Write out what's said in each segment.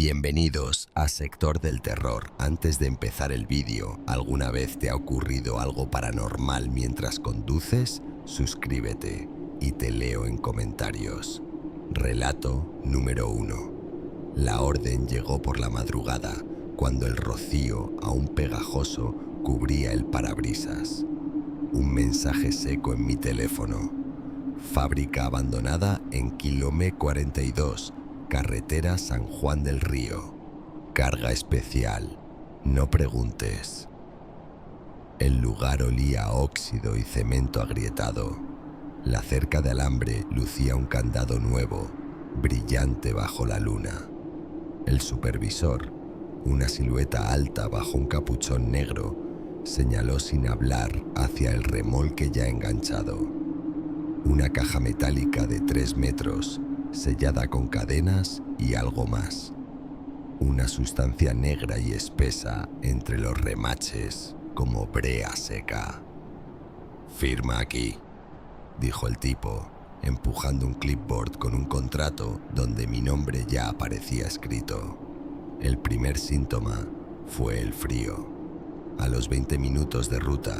Bienvenidos a Sector del Terror. Antes de empezar el vídeo, ¿alguna vez te ha ocurrido algo paranormal mientras conduces? Suscríbete y te leo en comentarios. Relato número 1. La orden llegó por la madrugada, cuando el rocío, aún pegajoso, cubría el parabrisas. Un mensaje seco en mi teléfono. Fábrica abandonada en kilómetro 42, carretera San Juan del Río. Carga especial. No preguntes. El lugar olía a óxido y cemento agrietado. La cerca de alambre lucía un candado nuevo, brillante bajo la luna. El supervisor, una silueta alta bajo un capuchón negro, señaló sin hablar hacia el remolque ya enganchado. Una caja metálica de 3 metros, sellada con cadenas y algo más. Una sustancia negra y espesa entre los remaches, como brea seca. «Firma aquí», dijo el tipo, empujando un clipboard con un contrato donde mi nombre ya aparecía escrito. El primer síntoma fue el frío. A los 20 minutos de ruta,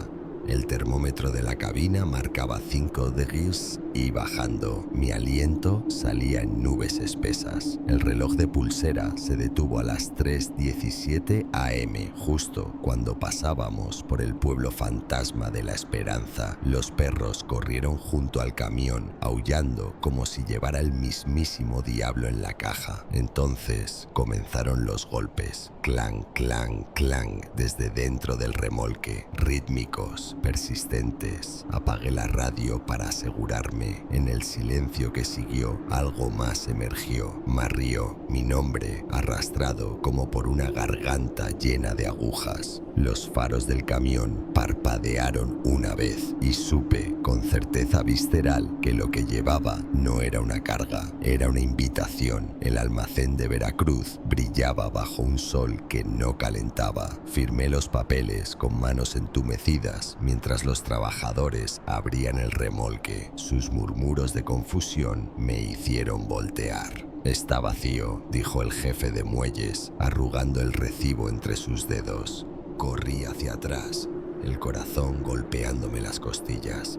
el termómetro de la cabina marcaba 5 degrees y bajando, mi aliento salía en nubes espesas. El reloj de pulsera se detuvo a las 3:17 am, justo cuando pasábamos por el pueblo fantasma de La Esperanza. Los perros corrieron junto al camión, aullando como si llevara el mismísimo diablo en la caja. Entonces comenzaron los golpes. Clang, clang, clang, desde dentro del remolque, rítmicos, persistentes. Apagué la radio para asegurarme. En el silencio que siguió, algo más emergió. Marrió, mi nombre, arrastrado como por una garganta llena de agujas. Los faros del camión parpadearon una vez y supe con certeza visceral que lo que llevaba no era una carga, era una invitación. El almacén de Veracruz brillaba bajo un sol que no calentaba. Firmé los papeles con manos entumecidas mientras los trabajadores abrían el remolque. Sus murmuros de confusión me hicieron voltear. «Está vacío», dijo el jefe de muelles, arrugando el recibo entre sus dedos. Corrí hacia atrás, el corazón golpeándome las costillas.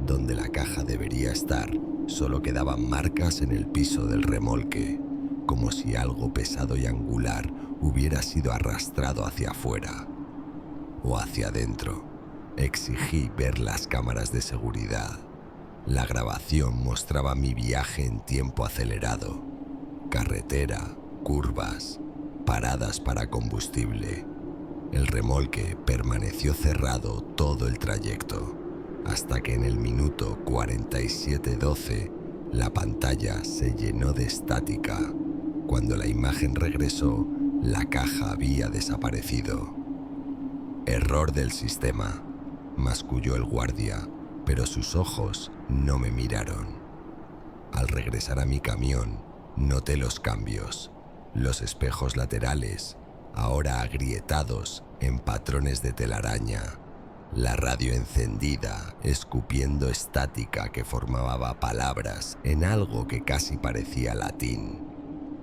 Donde la caja debería estar, solo quedaban marcas en el piso del remolque, como si algo pesado y angular hubiera sido arrastrado hacia afuera o hacia adentro. Exigí ver las cámaras de seguridad. La grabación mostraba mi viaje en tiempo acelerado. Carretera, curvas, paradas para combustible. El remolque permaneció cerrado todo el trayecto, hasta que en el minuto 47:12 la pantalla se llenó de estática. Cuando la imagen regresó, la caja había desaparecido. «Error del sistema», masculló el guardia, pero sus ojos no me miraron. Al regresar a mi camión, noté los cambios. Los espejos laterales, ahora agrietados en patrones de telaraña. La radio encendida, escupiendo estática que formaba palabras en algo que casi parecía latín.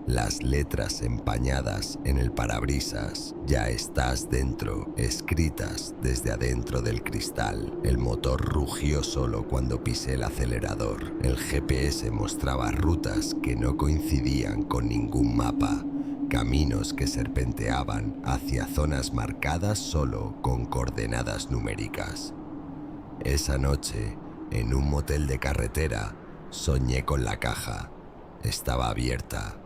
Las letras empañadas en el parabrisas, «Ya estás dentro», escritas desde adentro del cristal. El motor rugió solo cuando pisé el acelerador. El GPS mostraba rutas que no coincidían con ningún mapa. Caminos que serpenteaban hacia zonas marcadas solo con coordenadas numéricas. Esa noche, en un motel de carretera, soñé con la caja. Estaba abierta.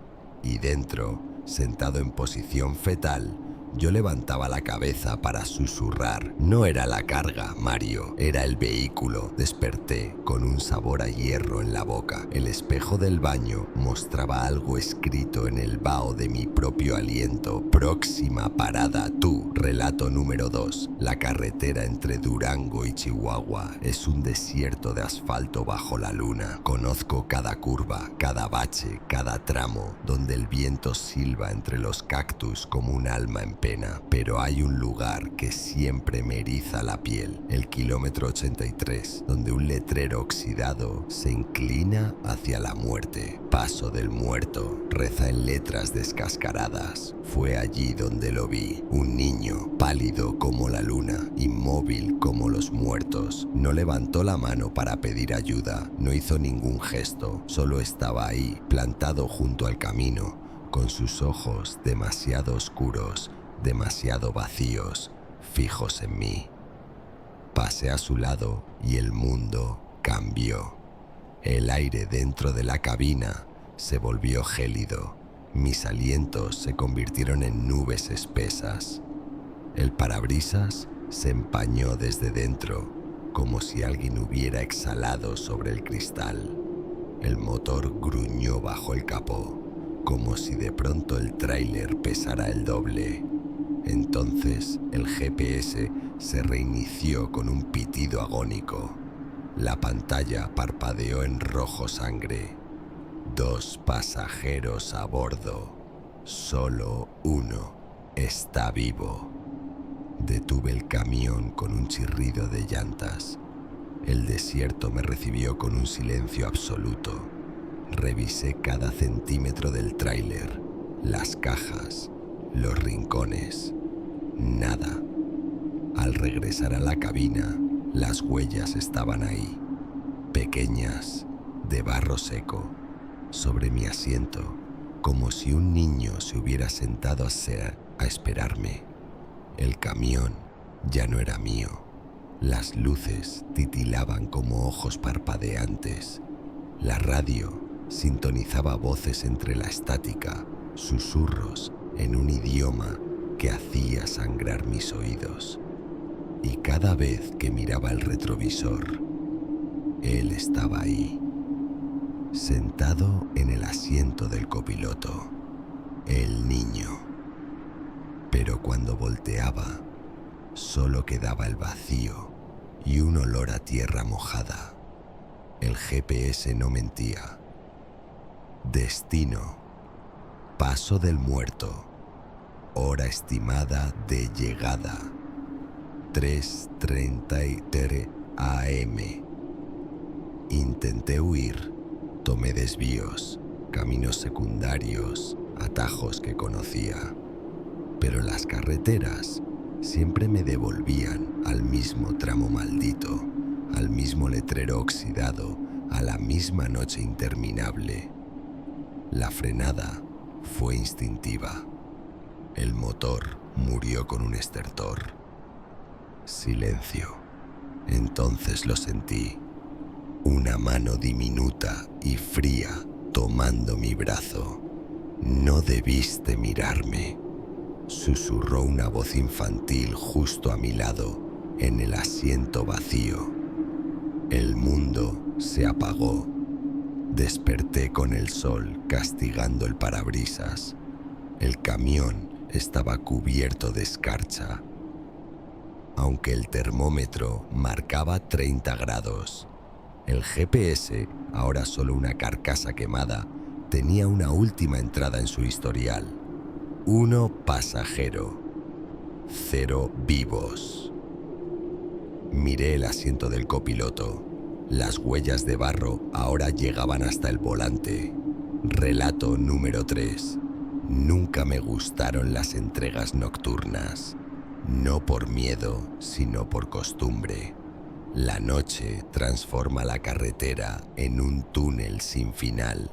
Y dentro, sentado en posición fetal, yo levantaba la cabeza para susurrar. No era la carga, Mario, era el vehículo. Desperté con un sabor a hierro en la boca. El espejo del baño mostraba algo escrito en el vaho de mi propio aliento. «Próxima parada, tú». Relato número 2. La carretera entre Durango y Chihuahua es un desierto de asfalto bajo la luna. Conozco cada curva, cada bache, cada tramo, donde el viento silba entre los cactus como un alma en pena, pero hay un lugar que siempre me eriza la piel, el kilómetro 83, donde un letrero oxidado se inclina hacia la muerte. Paso del muerto, reza en letras descascaradas. Fue allí donde lo vi, un niño, pálido como la luna, inmóvil como los muertos. No levantó la mano para pedir ayuda, no hizo ningún gesto, solo estaba ahí, plantado junto al camino, con sus ojos demasiado oscuros, demasiado vacíos, fijos en mí. Pasé a su lado y el mundo cambió. El aire dentro de la cabina se volvió gélido. Mis alientos se convirtieron en nubes espesas. El parabrisas se empañó desde dentro, como si alguien hubiera exhalado sobre el cristal. El motor gruñó bajo el capó, como si de pronto el tráiler pesara el doble. Entonces el GPS se reinició con un pitido agónico. La pantalla parpadeó en rojo sangre. 2 pasajeros a bordo. Solo uno está vivo. Detuve el camión con un chirrido de llantas. El desierto me recibió con un silencio absoluto. Revisé cada centímetro del tráiler, las cajas, los rincones. Nada. Al regresar a la cabina, las huellas estaban ahí, pequeñas, de barro seco, sobre mi asiento, como si un niño se hubiera sentado a esperarme. El camión ya no era mío. Las luces titilaban como ojos parpadeantes. La radio sintonizaba voces entre la estática, susurros en un idioma que hacía sangrar mis oídos. Y cada vez que miraba el retrovisor, él estaba ahí, sentado en el asiento del copiloto, el niño. Pero cuando volteaba, solo quedaba el vacío y un olor a tierra mojada. El GPS no mentía. Destino: Paso del Muerto. Hora estimada de llegada: 3:33 AM. Intenté huir, tomé desvíos, caminos secundarios, atajos que conocía, pero las carreteras siempre me devolvían al mismo tramo maldito, al mismo letrero oxidado, a la misma noche interminable. La frenada fue instintiva. El motor murió con un estertor. Silencio. Entonces lo sentí. Una mano diminuta y fría tomando mi brazo. «No debiste mirarme», susurró una voz infantil justo a mi lado, en el asiento vacío. El mundo se apagó. Desperté con el sol castigando el parabrisas. El camión estaba cubierto de escarcha. Aunque el termómetro marcaba 30 grados, el GPS, ahora solo una carcasa quemada, tenía una última entrada en su historial. 1 pasajero, 0 vivos. Miré el asiento del copiloto. Las huellas de barro ahora llegaban hasta el volante. Relato número 3. Nunca me gustaron las entregas nocturnas. No por miedo, sino por costumbre. La noche transforma la carretera en un túnel sin final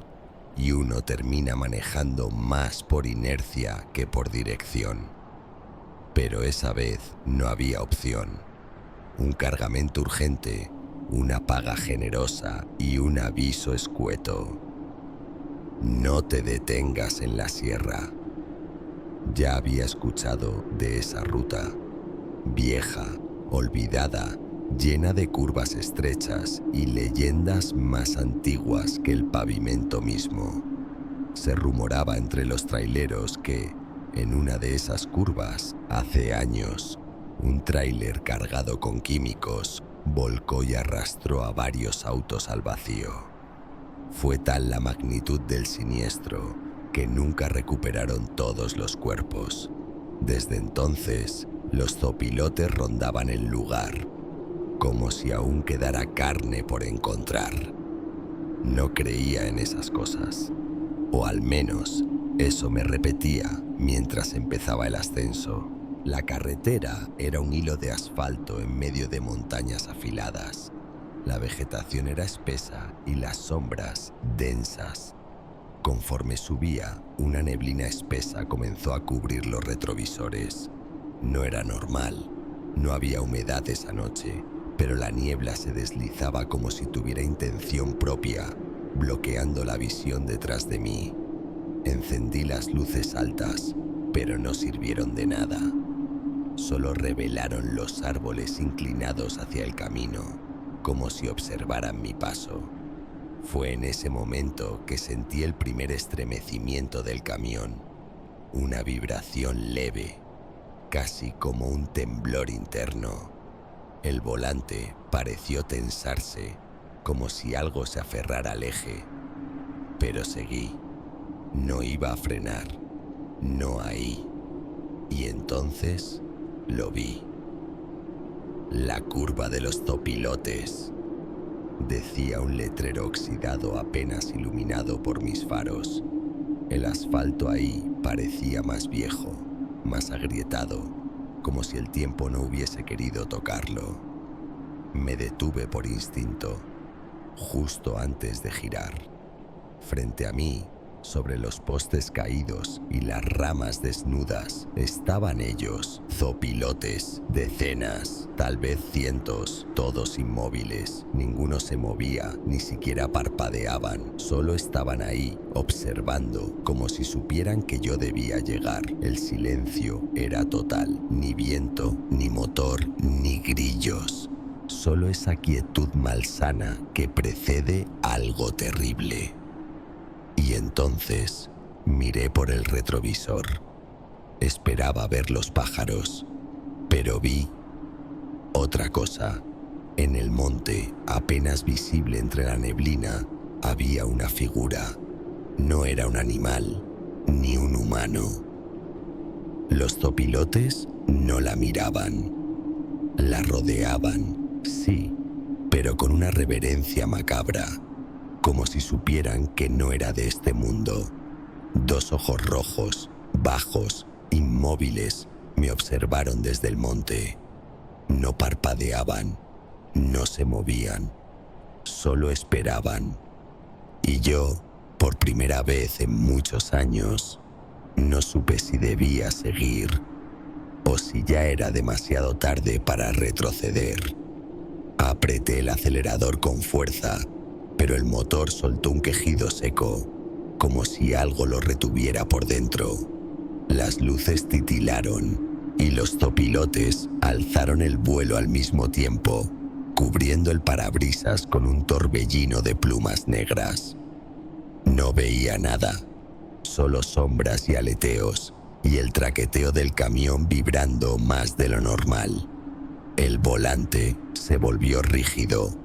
y uno termina manejando más por inercia que por dirección. Pero esa vez no había opción. Un cargamento urgente, una paga generosa y un aviso escueto. No te detengas en la sierra. Ya había escuchado de esa ruta, vieja, olvidada, llena de curvas estrechas y leyendas más antiguas que el pavimento mismo. Se rumoraba entre los traileros que, en una de esas curvas, hace años, un tráiler cargado con químicos volcó y arrastró a varios autos al vacío. Fue tal la magnitud del siniestro que nunca recuperaron todos los cuerpos. Desde entonces, los zopilotes rondaban el lugar, como si aún quedara carne por encontrar. No creía en esas cosas, o al menos eso me repetía mientras empezaba el ascenso. La carretera era un hilo de asfalto en medio de montañas afiladas. La vegetación era espesa y las sombras densas. Conforme subía, una neblina espesa comenzó a cubrir los retrovisores. No era normal, no había humedad esa noche, pero la niebla se deslizaba como si tuviera intención propia, bloqueando la visión detrás de mí. Encendí las luces altas, pero no sirvieron de nada. Solo revelaron los árboles inclinados hacia el camino, como si observaran mi paso. Fue en ese momento que sentí el primer estremecimiento del camión, una vibración leve, casi como un temblor interno. El volante pareció tensarse, como si algo se aferrara al eje. Pero seguí. No iba a frenar, no ahí. Y entonces lo vi. La curva de los zopilotes, decía un letrero oxidado apenas iluminado por mis faros. El asfalto ahí parecía más viejo, más agrietado, como si el tiempo no hubiese querido tocarlo. Me detuve por instinto, justo antes de girar. Frente a mí, sobre los postes caídos y las ramas desnudas, estaban ellos, zopilotes, decenas, tal vez cientos, todos inmóviles. Ninguno se movía, ni siquiera parpadeaban, solo estaban ahí, observando, como si supieran que yo debía llegar. El silencio era total, ni viento, ni motor, ni grillos. Solo esa quietud malsana que precede algo terrible. Y entonces miré por el retrovisor. Esperaba ver los pájaros, pero vi otra cosa. En el monte, apenas visible entre la neblina, había una figura. No era un animal, ni un humano. Los zopilotes no la miraban. La rodeaban, sí, pero con una reverencia macabra, como si supieran que no era de este mundo. Dos ojos rojos, bajos, inmóviles, me observaron desde el monte. No parpadeaban, no se movían, solo esperaban. Y yo, por primera vez en muchos años, no supe si debía seguir o si ya era demasiado tarde para retroceder. Apreté el acelerador con fuerza, pero el motor soltó un quejido seco, como si algo lo retuviera por dentro. Las luces titilaron y los zopilotes alzaron el vuelo al mismo tiempo, cubriendo el parabrisas con un torbellino de plumas negras. No veía nada, solo sombras y aleteos, y el traqueteo del camión vibrando más de lo normal. El volante se volvió rígido.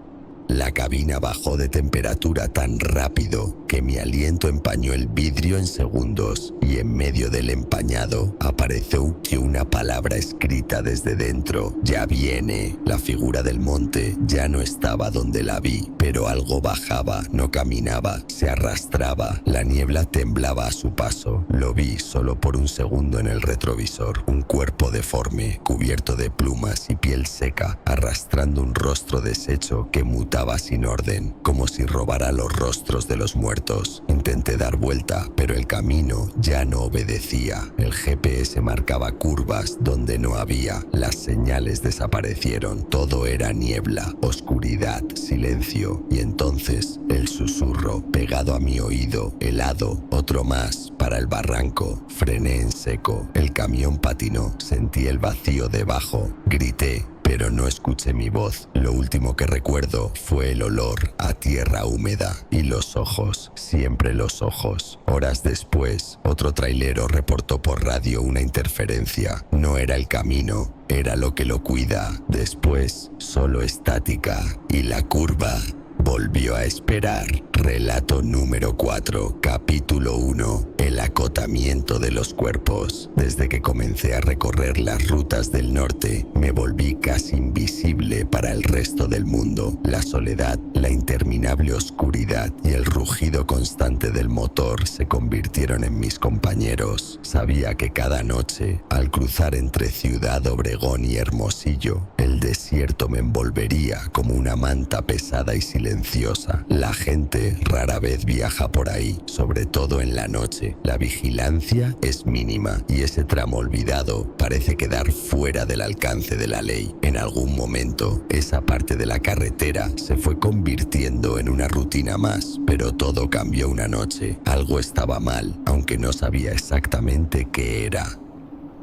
La cabina bajó de temperatura tan rápido que mi aliento empañó el vidrio en segundos, y en medio del empañado apareció una palabra escrita desde dentro. Ya viene. La figura del monte ya no estaba donde la vi, pero algo bajaba, no caminaba, se arrastraba. La niebla temblaba a su paso. Lo vi solo por un segundo en el retrovisor. Un cuerpo deforme, cubierto de plumas y piel seca, arrastrando un rostro deshecho que mutaba sin orden, como si robara los rostros de los muertos. Intenté dar vuelta, pero el camino ya no obedecía. El GPS marcaba curvas donde no había. Las señales desaparecieron. Todo era niebla, oscuridad, silencio. Y entonces el susurro pegado a mi oído, helado, otro más, para el barranco. Frené en seco. El camión patinó. Sentí el vacío debajo. Grité, pero no escuché mi voz. Lo último que recuerdo fue el olor a tierra húmeda y los ojos, siempre los ojos. Horas después, otro trailero reportó por radio una interferencia. No era el camino, era lo que lo cuida. Después, solo estática y la curva Volvió a esperar. Relato número 4, capítulo 1. El acotamiento de los cuerpos. Desde que comencé a recorrer las rutas del norte, me volví casi invisible para el resto del mundo. La soledad, la interminable oscuridad y el rugido constante del motor se convirtieron en mis compañeros. Sabía que cada noche, al cruzar entre Ciudad Obregón y Hermosillo, el desierto me envolvería como una manta pesada y silenciosa. La gente rara vez viaja por ahí, sobre todo en la noche. La vigilancia es mínima y ese tramo olvidado parece quedar fuera del alcance de la ley. En algún momento, esa parte de la carretera se fue convirtiendo en una rutina más, pero todo cambió una noche. Algo estaba mal, aunque no sabía exactamente qué era.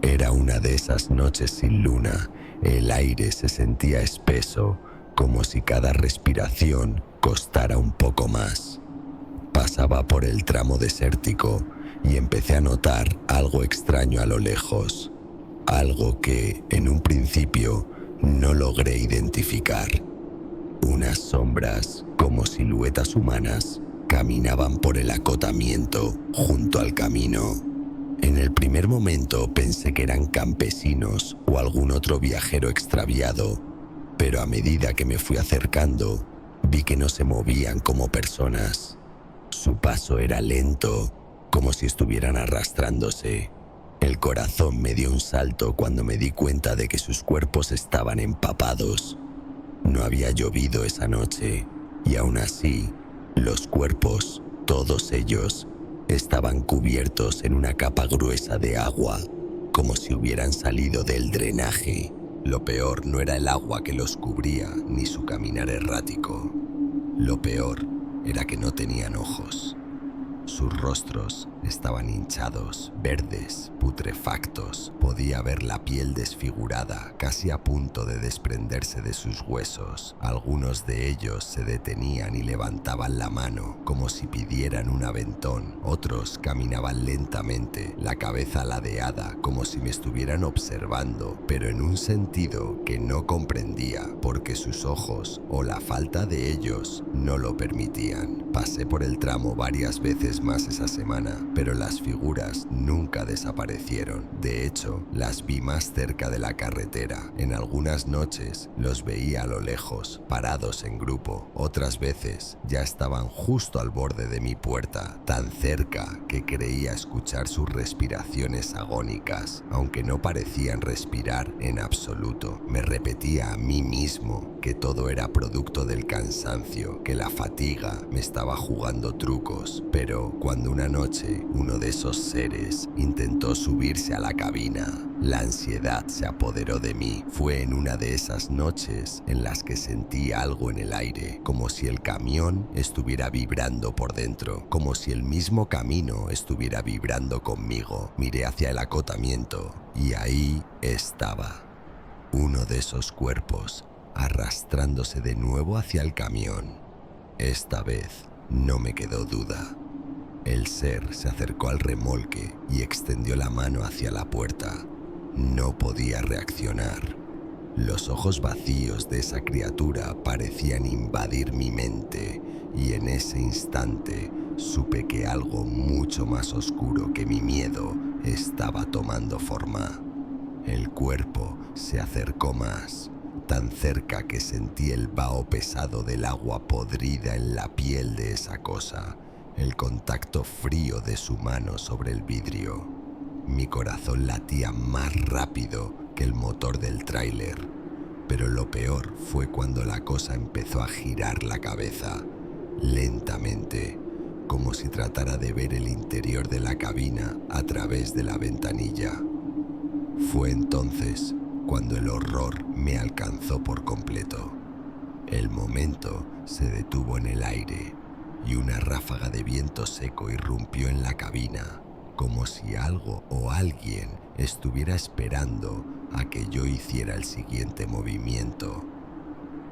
Era una de esas noches sin luna. El aire se sentía espeso, como si cada respiración costara un poco más. Pasaba por el tramo desértico y empecé a notar algo extraño a lo lejos. Algo que, en un principio, no logré identificar. Unas sombras, como siluetas humanas, caminaban por el acotamiento junto al camino. En el primer momento pensé que eran campesinos o algún otro viajero extraviado, pero a medida que me fui acercando, vi que no se movían como personas. Su paso era lento, como si estuvieran arrastrándose. El corazón me dio un salto cuando me di cuenta de que sus cuerpos estaban empapados. No había llovido esa noche, y aún así, los cuerpos, todos ellos, estaban cubiertos en una capa gruesa de agua, como si hubieran salido del drenaje. Lo peor no era el agua que los cubría, ni su caminar errático. Lo peor era que no tenían ojos. Sus rostros estaban hinchados, verdes, putrefactos. Podía ver la piel desfigurada, casi a punto de desprenderse de sus huesos. Algunos de ellos se detenían y levantaban la mano, como si pidieran un aventón. Otros caminaban lentamente, la cabeza ladeada, como si me estuvieran observando, pero en un sentido que no comprendía, porque sus ojos, o la falta de ellos, no lo permitían. Pasé por el tramo varias veces más esa semana, pero las figuras nunca desaparecieron. De hecho, las vi más cerca de la carretera. En algunas noches los veía a lo lejos, parados en grupo. Otras veces ya estaban justo al borde de mi puerta, tan cerca que creía escuchar sus respiraciones agónicas, aunque no parecían respirar en absoluto. Me repetía a mí mismo que todo era producto del cansancio, que la fatiga me estaba jugando trucos, pero cuando una noche uno de esos seres intentó subirse a la cabina, la ansiedad se apoderó de mí. Fue en una de esas noches en las que sentí algo en el aire, como si el camión estuviera vibrando por dentro, como si el mismo camino estuviera vibrando conmigo. Miré hacia el acotamiento y ahí estaba, uno de esos cuerpos, arrastrándose de nuevo hacia el camión. Esta vez no me quedó duda. El ser se acercó al remolque y extendió la mano hacia la puerta. No podía reaccionar. Los ojos vacíos de esa criatura parecían invadir mi mente, y en ese instante supe que algo mucho más oscuro que mi miedo estaba tomando forma. El cuerpo se acercó más, tan cerca que sentí el vaho pesado del agua podrida en la piel de esa cosa, el contacto frío de su mano sobre el vidrio. Mi corazón latía más rápido que el motor del tráiler, pero lo peor fue cuando la cosa empezó a girar la cabeza, lentamente, como si tratara de ver el interior de la cabina a través de la ventanilla. Fue entonces cuando el horror me alcanzó por completo. El momento se detuvo en el aire y una ráfaga de viento seco irrumpió en la cabina, como si algo o alguien estuviera esperando a que yo hiciera el siguiente movimiento.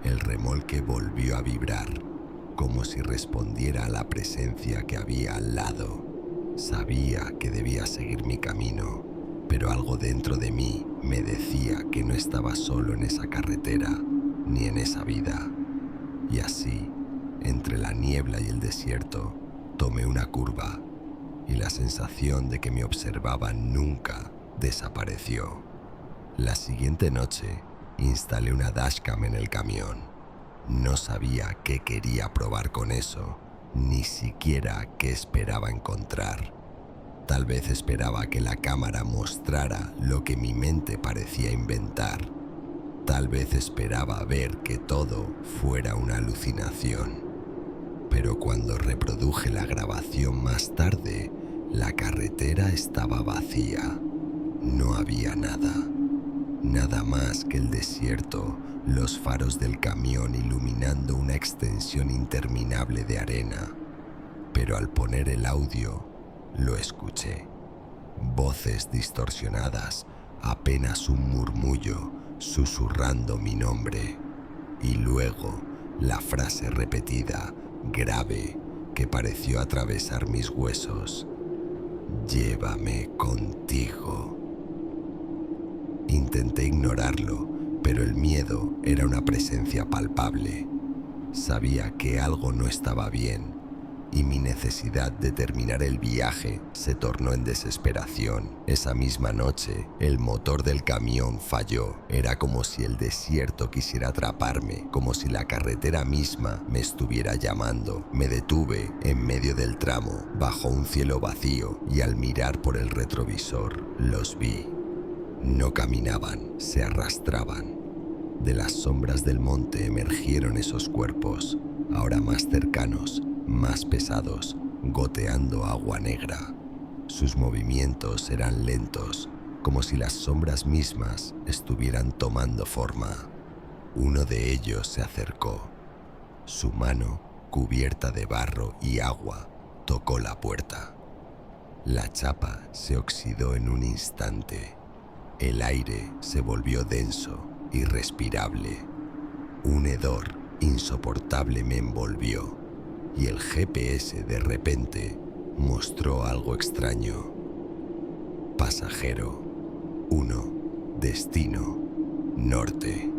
El remolque volvió a vibrar, como si respondiera a la presencia que había al lado. Sabía que debía seguir mi camino, pero algo dentro de mí me decía que no estaba solo en esa carretera, ni en esa vida. Y así entre la niebla y el desierto, tomé una curva y la sensación de que me observaban nunca desapareció. La siguiente noche instalé una dashcam en el camión. No sabía qué quería probar con eso, ni siquiera qué esperaba encontrar. Tal vez esperaba que la cámara mostrara lo que mi mente parecía inventar. Tal vez esperaba ver que todo fuera una alucinación. Pero cuando reproduje la grabación más tarde, la carretera estaba vacía. No había nada. Nada más que el desierto, los faros del camión iluminando una extensión interminable de arena. Pero al poner el audio, lo escuché. Voces distorsionadas, apenas un murmullo, susurrando mi nombre. Y luego, la frase repetida, grave, que pareció atravesar mis huesos. Llévame contigo. Intenté ignorarlo, pero el miedo era una presencia palpable. Sabía que algo no estaba bien, y mi necesidad de terminar el viaje se tornó en desesperación. Esa misma noche, el motor del camión falló. Era como si el desierto quisiera atraparme, como si la carretera misma me estuviera llamando. Me detuve en medio del tramo, bajo un cielo vacío, y al mirar por el retrovisor, los vi. No caminaban, se arrastraban. De las sombras del monte emergieron esos cuerpos, ahora más cercanos, más pesados, goteando agua negra. Sus movimientos eran lentos, como si las sombras mismas estuvieran tomando forma. Uno de ellos se acercó. Su mano, cubierta de barro y agua, tocó la puerta. La chapa se oxidó en un instante. El aire se volvió denso, irrespirable. Un hedor insoportable me envolvió, y el GPS de repente mostró algo extraño. Pasajero 1, destino norte.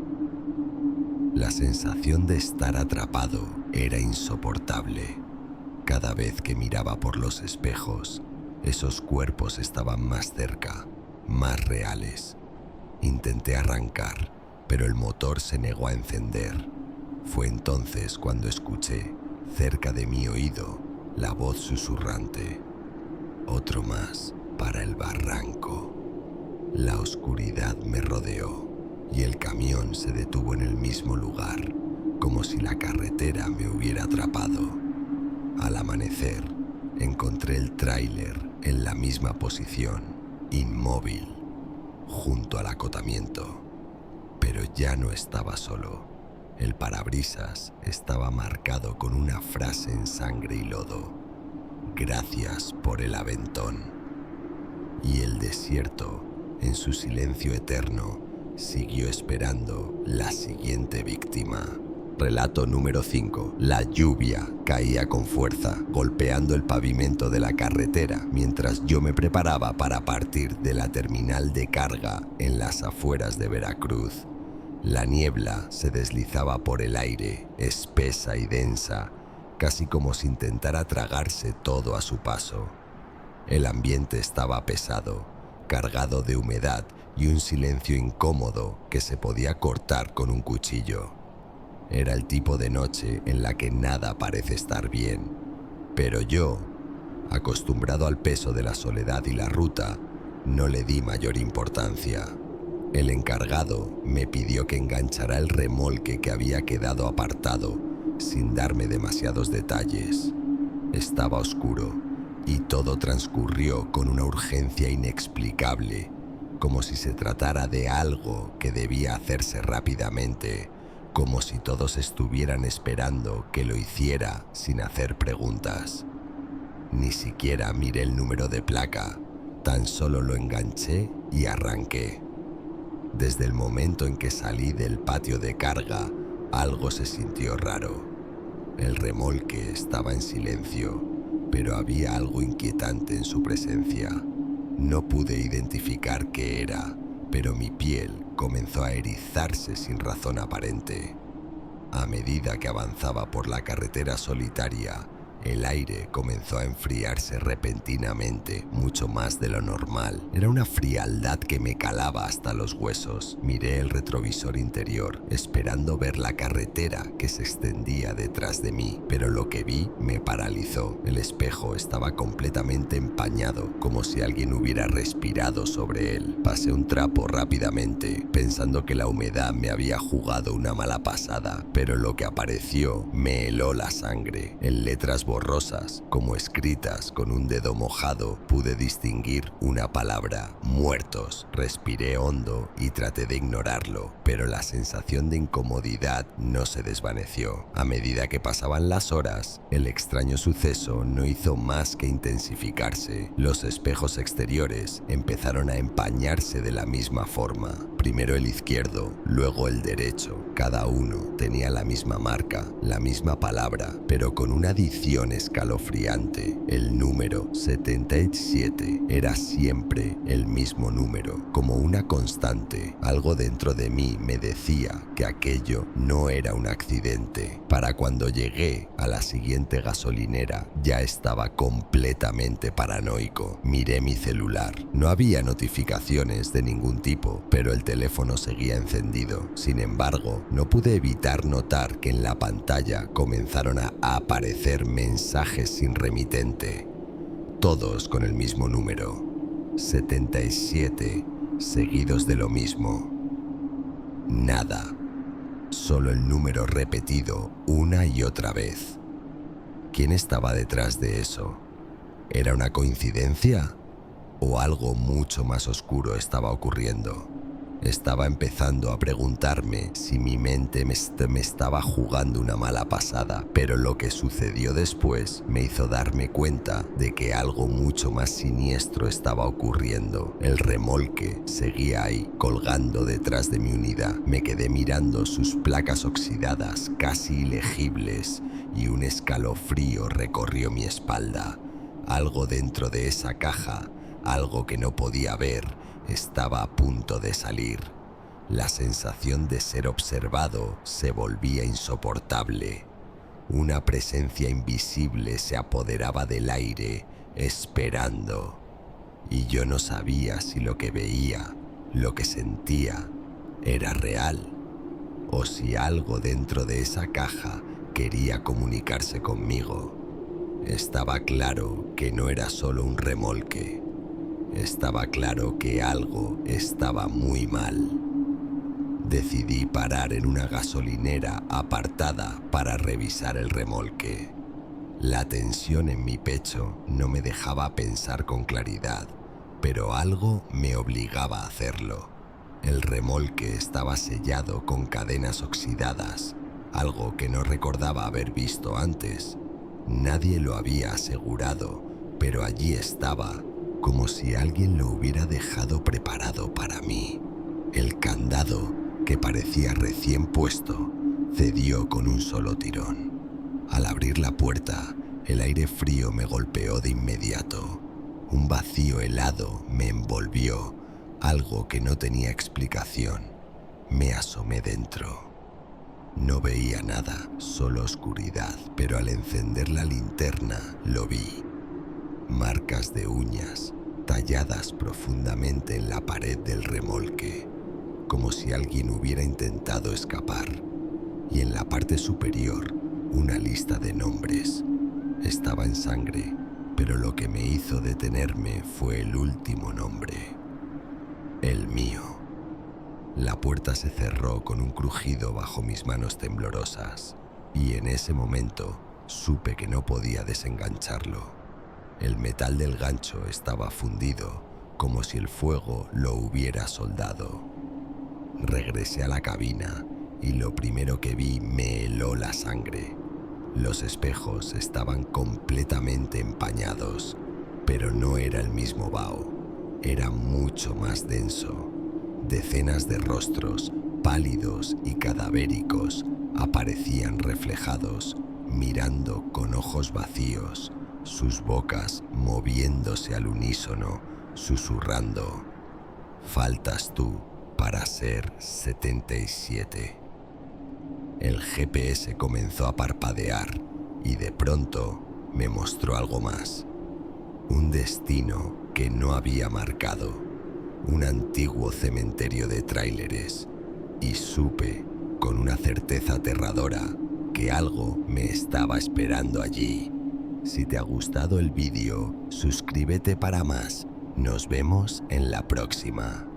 La sensación de estar atrapado era insoportable. Cada vez que miraba por los espejos, esos cuerpos estaban más cerca, más reales. Intenté arrancar, pero el motor se negó a encender. Fue entonces cuando escuché, cerca de mi oído, la voz susurrante. Otro más para el barranco. La oscuridad me rodeó y el camión se detuvo en el mismo lugar, como si la carretera me hubiera atrapado. Al amanecer, encontré el tráiler en la misma posición, inmóvil, junto al acotamiento. Pero ya no estaba solo. El parabrisas estaba marcado con una frase en sangre y lodo: gracias por el aventón. Y el desierto, en su silencio eterno, siguió esperando la siguiente víctima. Relato número 5. La lluvia caía con fuerza, golpeando el pavimento de la carretera mientras yo me preparaba para partir de la terminal de carga en las afueras de Veracruz. La niebla se deslizaba por el aire, espesa y densa, casi como si intentara tragarse todo a su paso. El ambiente estaba pesado, cargado de humedad y un silencio incómodo que se podía cortar con un cuchillo. Era el tipo de noche en la que nada parece estar bien, pero yo, acostumbrado al peso de la soledad y la ruta, no le di mayor importancia. El encargado me pidió que enganchara el remolque que había quedado apartado, sin darme demasiados detalles. Estaba oscuro y todo transcurrió con una urgencia inexplicable, como si se tratara de algo que debía hacerse rápidamente, como si todos estuvieran esperando que lo hiciera sin hacer preguntas. Ni siquiera miré el número de placa, tan solo lo enganché y arranqué. Desde el momento en que salí del patio de carga, algo se sintió raro. El remolque estaba en silencio, pero había algo inquietante en su presencia. No pude identificar qué era, pero mi piel comenzó a erizarse sin razón aparente. A medida que avanzaba por la carretera solitaria, el aire comenzó a enfriarse repentinamente, mucho más de lo normal. Era una frialdad que me calaba hasta los huesos. Miré el retrovisor interior, esperando ver la carretera que se extendía detrás de mí, pero lo que vi me paralizó. El espejo estaba completamente empañado, como si alguien hubiera respirado sobre él. Pasé un trapo rápidamente, pensando que la humedad me había jugado una mala pasada, pero lo que apareció me heló la sangre. En letras borrosas, como escritas con un dedo mojado, pude distinguir una palabra: muertos. Respiré hondo y traté de ignorarlo, pero la sensación de incomodidad no se desvaneció. A medida que pasaban las horas, el extraño suceso no hizo más que intensificarse. Los espejos exteriores empezaron a empañarse de la misma forma. Primero el izquierdo, luego el derecho. Cada uno tenía la misma marca, la misma palabra, pero con una adición escalofriante. El número 77 era siempre el mismo número, como una constante. Algo dentro de mí me decía que aquello no era un accidente. Para cuando llegué a la siguiente gasolinera, ya estaba completamente paranoico. Miré mi celular. No había notificaciones de ningún tipo, pero el teléfono seguía encendido. Sin embargo, no pude evitar notar que en la pantalla comenzaron a aparecer mensajes sin remitente, todos con el mismo número: 77, seguidos de lo mismo. Nada, solo el número repetido una y otra vez. ¿Quién estaba detrás de eso? ¿Era una coincidencia? ¿O algo mucho más oscuro estaba ocurriendo? Estaba empezando a preguntarme si mi mente me estaba jugando una mala pasada, pero lo que sucedió después me hizo darme cuenta de que algo mucho más siniestro estaba ocurriendo. El remolque seguía ahí, colgando detrás de mi unidad. Me quedé mirando sus placas oxidadas, casi ilegibles, y un escalofrío recorrió mi espalda. Algo dentro de esa caja, algo que no podía ver, estaba a punto de salir. La sensación de ser observado se volvía insoportable. Una presencia invisible se apoderaba del aire, esperando. Y yo no sabía si lo que veía, lo que sentía, era real, o si algo dentro de esa caja quería comunicarse conmigo. Estaba claro que no era solo un remolque. Estaba claro que algo estaba muy mal. Decidí parar en una gasolinera apartada para revisar el remolque. La tensión en mi pecho no me dejaba pensar con claridad, pero algo me obligaba a hacerlo. El remolque estaba sellado con cadenas oxidadas, algo que no recordaba haber visto antes. Nadie lo había asegurado, pero allí estaba, como si alguien lo hubiera dejado preparado para mí. El candado, que parecía recién puesto, cedió con un solo tirón. Al abrir la puerta, el aire frío me golpeó de inmediato. Un vacío helado me envolvió, algo que no tenía explicación. Me asomé dentro. No veía nada, solo oscuridad, pero al encender la linterna lo vi. Marcas de uñas, talladas profundamente en la pared del remolque, como si alguien hubiera intentado escapar. Y en la parte superior, una lista de nombres. Estaba en sangre, pero lo que me hizo detenerme fue el último nombre: el mío. La puerta se cerró con un crujido bajo mis manos temblorosas, y en ese momento supe que no podía desengancharlo. El metal del gancho estaba fundido, como si el fuego lo hubiera soldado. Regresé a la cabina y lo primero que vi me heló la sangre. Los espejos estaban completamente empañados, pero no era el mismo vaho, era mucho más denso. Decenas de rostros, pálidos y cadavéricos, aparecían reflejados, mirando con ojos vacíos, sus bocas moviéndose al unísono, susurrando: faltas tú para ser 77. El GPS comenzó a parpadear y de pronto me mostró algo más. Un destino que no había marcado. Un antiguo cementerio de tráileres. Y supe, con una certeza aterradora, que algo me estaba esperando allí. Si te ha gustado el vídeo, suscríbete para más. Nos vemos en la próxima.